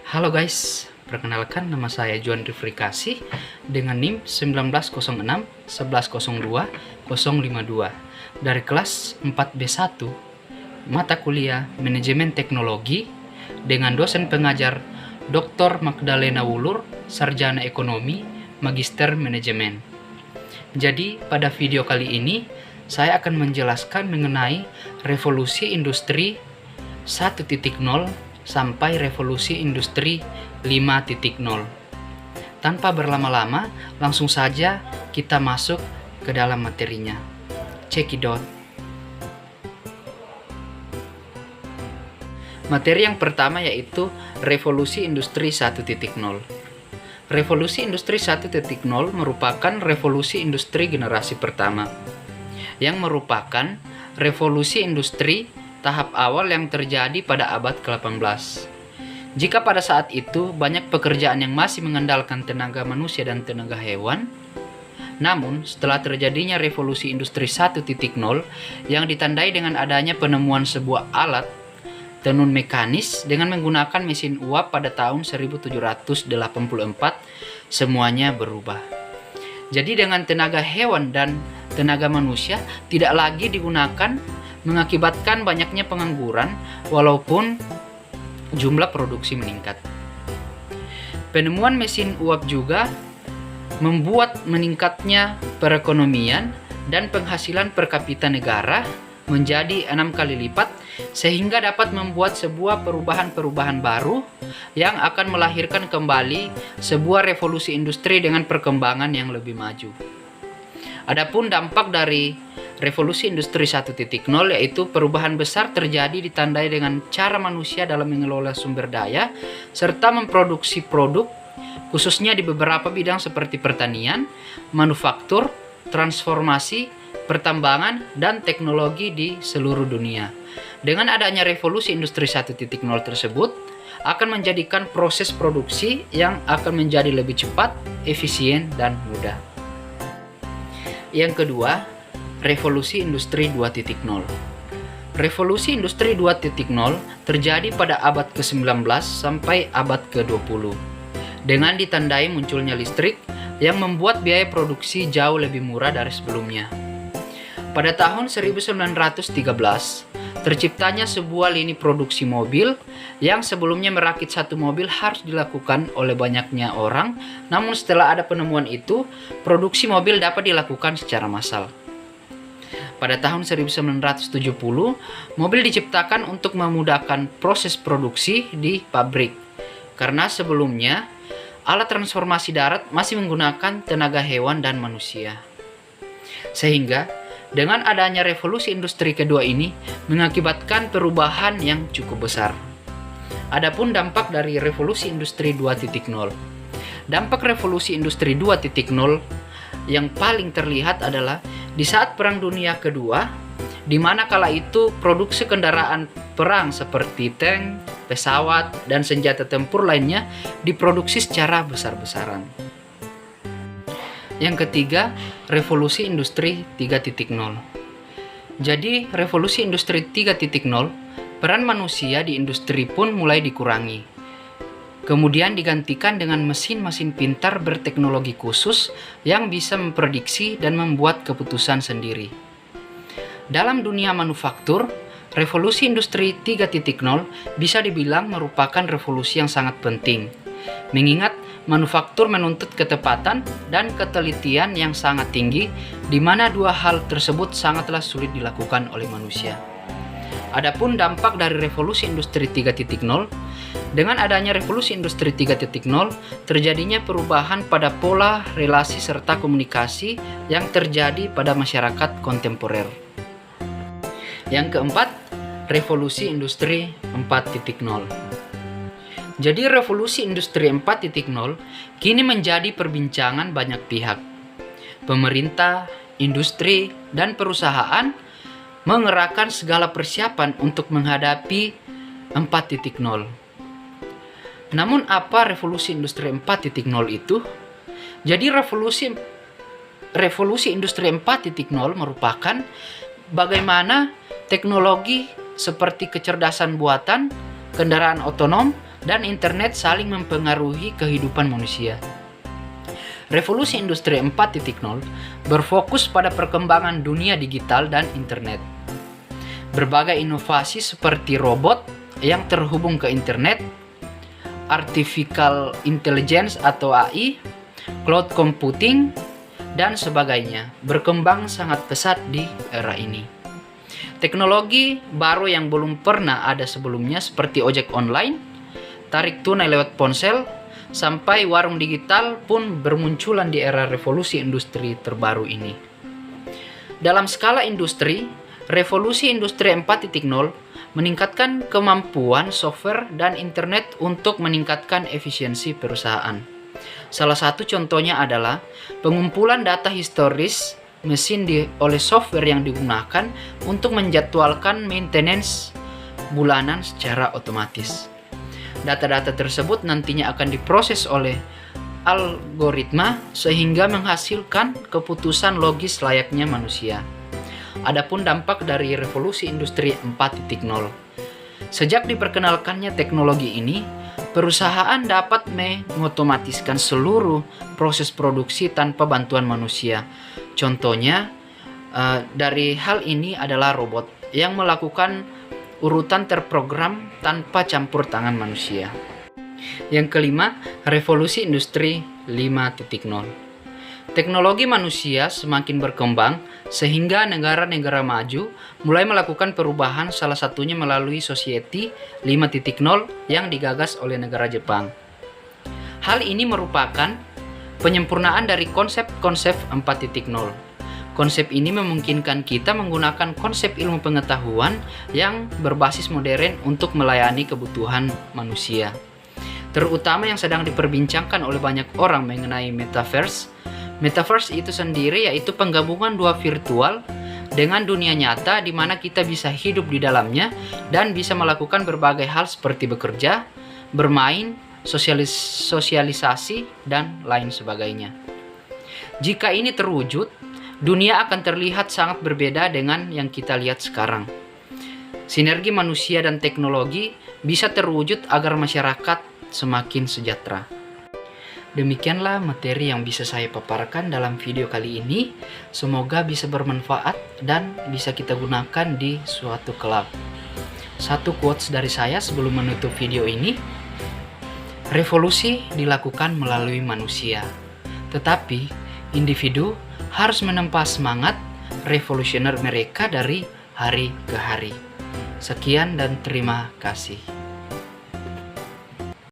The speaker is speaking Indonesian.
Halo guys, perkenalkan nama saya Juan Rifri Kasih dengan NIM 1906 1102 052 dari kelas 4B1 mata kuliah Manajemen Teknologi dengan dosen pengajar Dr. Magdalena Wulur, Sarjana Ekonomi, Magister Manajemen. Jadi pada video kali ini saya akan menjelaskan mengenai revolusi industri 1.0 sampai revolusi industri 5.0. Tanpa berlama-lama, langsung saja kita masuk ke dalam materinya. Check it out. Materi yang pertama yaitu revolusi industri 1.0. Revolusi industri 1.0 merupakan revolusi industri generasi pertama, yang merupakan revolusi industri tahap awal yang terjadi pada abad ke-18. Jika pada saat itu banyak pekerjaan yang masih mengandalkan tenaga manusia dan tenaga hewan, namun setelah terjadinya revolusi industri 1.0 yang ditandai dengan adanya penemuan sebuah alat tenun mekanis dengan menggunakan mesin uap pada tahun 1784, semuanya berubah. Jadi dengan tenaga hewan dan tenaga manusia tidak lagi digunakan, mengakibatkan banyaknya pengangguran walaupun jumlah produksi meningkat. Penemuan mesin uap juga membuat meningkatnya perekonomian dan penghasilan per kapita negara menjadi 6 kali lipat, sehingga dapat membuat sebuah perubahan-perubahan baru yang akan melahirkan kembali sebuah revolusi industri dengan perkembangan yang lebih maju. Adapun dampak dari revolusi industri 1.0 yaitu perubahan besar terjadi ditandai dengan cara manusia dalam mengelola sumber daya serta memproduksi produk, khususnya di beberapa bidang seperti pertanian, manufaktur, transformasi, pertambangan, dan teknologi di seluruh dunia. Dengan adanya revolusi industri 1.0 tersebut akan menjadikan proses produksi yang akan menjadi lebih cepat, efisien, dan mudah. Yang kedua, revolusi industri 2.0. Revolusi industri 2.0 terjadi pada abad ke-19 sampai abad ke-20 dengan ditandai munculnya listrik yang membuat biaya produksi jauh lebih murah dari sebelumnya. Pada tahun 1913, terciptanya sebuah lini produksi mobil yang sebelumnya merakit satu mobil harus dilakukan oleh banyaknya orang, namun setelah ada penemuan itu, produksi mobil dapat dilakukan secara massal. Pada tahun 1970, mobil diciptakan untuk memudahkan proses produksi di pabrik, karena sebelumnya alat transformasi darat masih menggunakan tenaga hewan dan manusia. Sehingga dengan adanya revolusi industri kedua ini mengakibatkan perubahan yang cukup besar. Adapun dampak dari revolusi industri 2.0. Dampak revolusi industri 2.0 yang paling terlihat adalah di saat Perang Dunia Kedua, di mana kala itu produksi kendaraan perang seperti tank, pesawat, dan senjata tempur lainnya diproduksi secara besar-besaran. Yang ketiga, revolusi industri 3.0. Jadi, revolusi industri 3.0, peran manusia di industri pun mulai dikurangi. Kemudian digantikan dengan mesin-mesin pintar berteknologi khusus yang bisa memprediksi dan membuat keputusan sendiri. Dalam dunia manufaktur, revolusi industri 3.0 bisa dibilang merupakan revolusi yang sangat penting, mengingat manufaktur menuntut ketepatan dan ketelitian yang sangat tinggi, di mana dua hal tersebut sangatlah sulit dilakukan oleh manusia. Adapun dampak dari revolusi industri 3.0, dengan adanya revolusi industri 3.0, terjadinya perubahan pada pola relasi serta komunikasi yang terjadi pada masyarakat kontemporer. Yang keempat, revolusi industri 4.0. Jadi revolusi industri 4.0 kini menjadi perbincangan banyak pihak. Pemerintah, industri, dan perusahaan mengerahkan segala persiapan untuk menghadapi 4.0. Namun apa revolusi industri 4.0 itu? Jadi revolusi industri 4.0 merupakan bagaimana teknologi seperti kecerdasan buatan, kendaraan otonom, dan internet saling mempengaruhi kehidupan manusia. Revolusi Industri 4.0 berfokus pada perkembangan dunia digital dan internet. Berbagai inovasi seperti robot yang terhubung ke internet, artificial intelligence atau AI, cloud computing, dan sebagainya berkembang sangat pesat di era ini. Teknologi baru yang belum pernah ada sebelumnya seperti ojek online, tarik tunai lewat ponsel, sampai warung digital pun bermunculan di era revolusi industri terbaru ini. Dalam skala industri, revolusi industri 4.0 meningkatkan kemampuan software dan internet untuk meningkatkan efisiensi perusahaan. Salah satu contohnya adalah pengumpulan data historis mesin oleh software yang digunakan untuk menjadwalkan maintenance bulanan secara otomatis. Data-data tersebut nantinya akan diproses oleh algoritma sehingga menghasilkan keputusan logis layaknya manusia. Adapun dampak dari revolusi industri 4.0. Sejak diperkenalkannya teknologi ini, perusahaan dapat mengotomatiskan seluruh proses produksi tanpa bantuan manusia. Contohnya dari hal ini adalah robot yang melakukan urutan terprogram tanpa campur tangan manusia. Yang kelima, revolusi industri 5.0. Teknologi manusia semakin berkembang sehingga negara-negara maju mulai melakukan perubahan, salah satunya melalui Society 5.0 yang digagas oleh negara Jepang. Hal ini merupakan penyempurnaan dari konsep-konsep 4.0. Konsep ini memungkinkan kita menggunakan konsep ilmu pengetahuan yang berbasis modern untuk melayani kebutuhan manusia. Terutama yang sedang diperbincangkan oleh banyak orang mengenai metaverse. Metaverse itu sendiri yaitu penggabungan dua virtual dengan dunia nyata di mana kita bisa hidup di dalamnya dan bisa melakukan berbagai hal seperti bekerja, bermain, sosialisasi, dan lain sebagainya. Jika ini terwujud, dunia akan terlihat sangat berbeda dengan yang kita lihat sekarang. Sinergi manusia dan teknologi bisa terwujud agar masyarakat semakin sejahtera. Demikianlah materi yang bisa saya paparkan dalam video kali ini. Semoga bisa bermanfaat dan bisa kita gunakan di suatu kelab. Satu quotes dari saya sebelum menutup video ini. Revolusi dilakukan melalui manusia, tetapi individu harus menempa semangat revolusioner mereka dari hari ke hari. Sekian dan terima kasih.